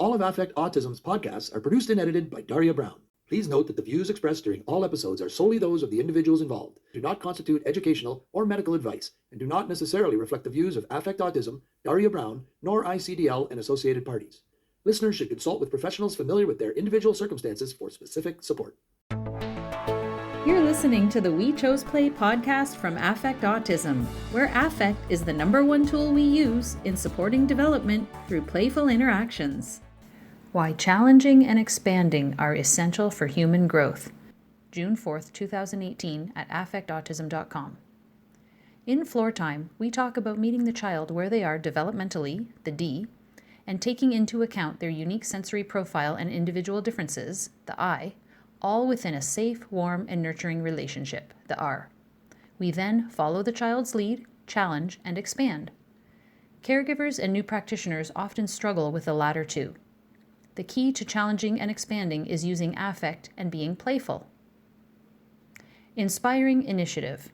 All of Affect Autism's podcasts are produced and edited by Daria Brown. Please note that the views expressed during all episodes are solely those of the individuals involved, do not constitute educational or medical advice, and do not necessarily reflect the views of Affect Autism, Daria Brown, nor ICDL and associated parties. Listeners should consult with professionals familiar with their individual circumstances for specific support. You're listening to the We Chose Play podcast from Affect Autism, where affect is the #1 tool we use in supporting development through playful interactions. Why challenging and expanding are essential for human growth. June 4th, 2018 at affectautism.com. In Floortime, we talk about meeting the child where they are developmentally, the D, and taking into account their unique sensory profile and individual differences, the I, all within a safe, warm, and nurturing relationship, the R. We then follow the child's lead, challenge, and expand. Caregivers and new practitioners often struggle with the latter two. The key to challenging and expanding is using affect and being playful. Inspiring initiative.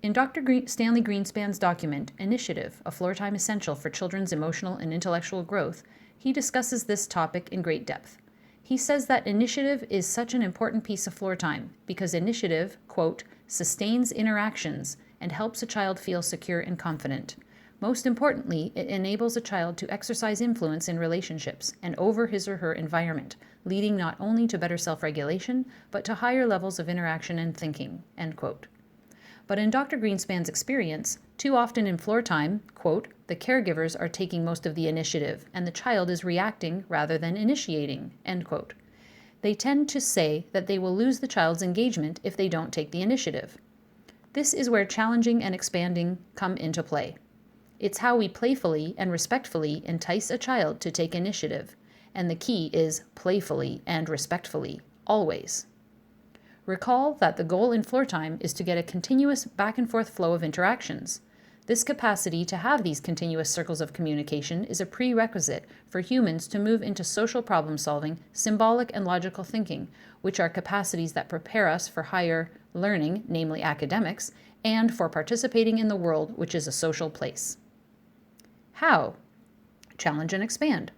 In Dr. Stanley Greenspan's document, Initiative, a Floortime Essential for Children's Emotional and Intellectual Growth, he discusses this topic in great depth. He says that initiative is such an important piece of Floortime because initiative, quote, sustains interactions and helps a child feel secure and confident. Most importantly, it enables a child to exercise influence in relationships and over his or her environment, leading not only to better self-regulation, but to higher levels of interaction and thinking, end quote. But in Dr. Greenspan's experience, too often in Floortime, quote, the caregivers are taking most of the initiative and the child is reacting rather than initiating, end quote. They tend to say that they will lose the child's engagement if they don't take the initiative. This is where challenging and expanding come into play. It's how we playfully and respectfully entice a child to take initiative, and the key is playfully and respectfully, always. Recall that the goal in Floortime is to get a continuous back and forth flow of interactions. This capacity to have these continuous circles of communication is a prerequisite for humans to move into social problem solving, symbolic and logical thinking, which are capacities that prepare us for higher learning, namely academics, and for participating in the world, which is a social place. How? Challenge and expand.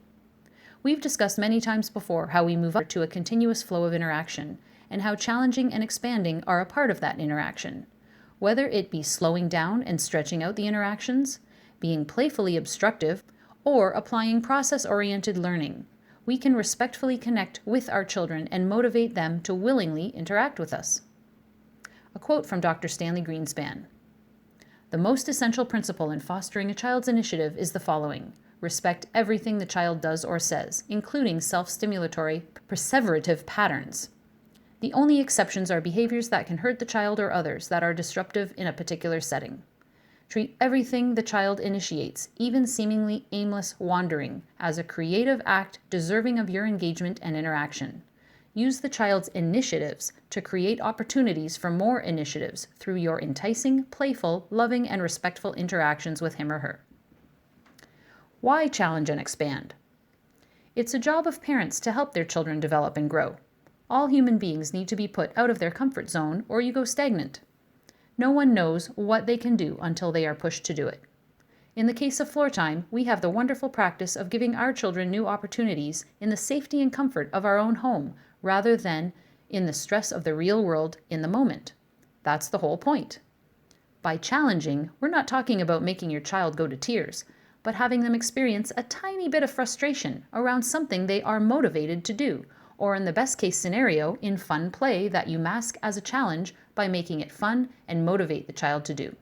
We've discussed many times before how we move up to a continuous flow of interaction, and how challenging and expanding are a part of that interaction. Whether it be slowing down and stretching out the interactions, being playfully obstructive, or applying process-oriented learning, we can respectfully connect with our children and motivate them to willingly interact with us. A quote from Dr. Stanley Greenspan. The most essential principle in fostering a child's initiative is the following. Respect everything the child does or says, including self-stimulatory, perseverative patterns. The only exceptions are behaviors that can hurt the child or others that are disruptive in a particular setting. Treat everything the child initiates, even seemingly aimless wandering, as a creative act deserving of your engagement and interaction. Use the child's initiatives to create opportunities for more initiatives through your enticing, playful, loving, and respectful interactions with him or her. Why challenge and expand? It's a job of parents to help their children develop and grow. All human beings need to be put out of their comfort zone or you go stagnant. No one knows what they can do until they are pushed to do it. In the case of Floortime, we have the wonderful practice of giving our children new opportunities in the safety and comfort of our own home, rather than in the stress of the real world in the moment. That's the whole point. By challenging, we're not talking about making your child go to tears, but having them experience a tiny bit of frustration around something they are motivated to do, or in the best case scenario, in fun play that you mask as a challenge by making it fun and motivate the child to do.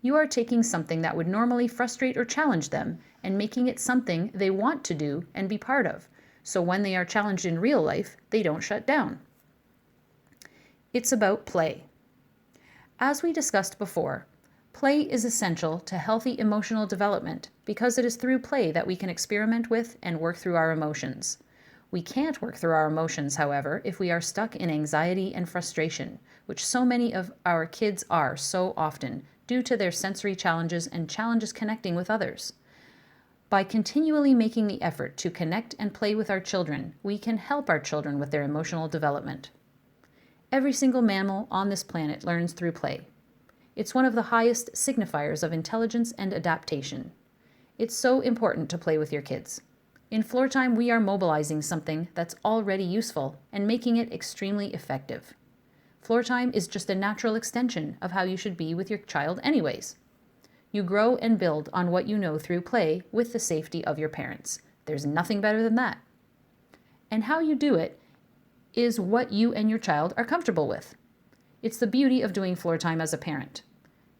You are taking something that would normally frustrate or challenge them and making it something they want to do and be part of, so when they are challenged in real life, they don't shut down. It's about play. As we discussed before, play is essential to healthy emotional development because it is through play that we can experiment with and work through our emotions. We can't work through our emotions, however, if we are stuck in anxiety and frustration, which so many of our kids are so often due to their sensory challenges and challenges connecting with others. By continually making the effort to connect and play with our children, we can help our children with their emotional development. Every single mammal on this planet learns through play. It's one of the highest signifiers of intelligence and adaptation. It's so important to play with your kids. In Floortime, we are mobilizing something that's already useful and making it extremely effective. Floortime is just a natural extension of how you should be with your child anyways. You grow and build on what you know through play with the safety of your parents. There's nothing better than that. And how you do it is what you and your child are comfortable with. It's the beauty of doing Floortime as a parent.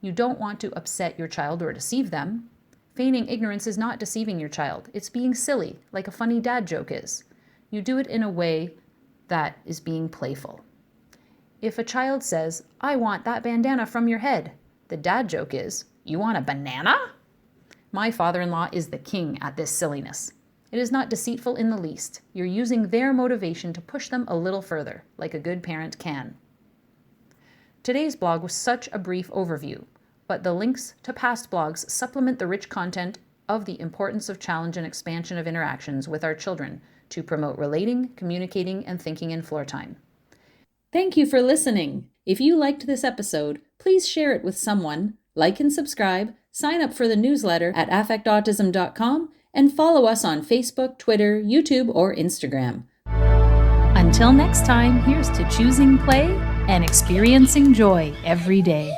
You don't want to upset your child or deceive them. Feigning ignorance is not deceiving your child. It's being silly, like a funny dad joke is. You do it in a way that is being playful. If a child says, "I want that bandana from your head," the dad joke is, "You want a banana?" My father-in-law is the king at this silliness. It is not deceitful in the least. You're using their motivation to push them a little further, like a good parent can. Today's blog was such a brief overview, but the links to past blogs supplement the rich content of the importance of challenge and expansion of interactions with our children to promote relating, communicating, and thinking in Floortime. Thank you for listening. If you liked this episode, please share it with someone, like and subscribe, sign up for the newsletter at affectautism.com, and follow us on Facebook, Twitter, YouTube, or Instagram. Until next time, here's to choosing play and experiencing joy every day.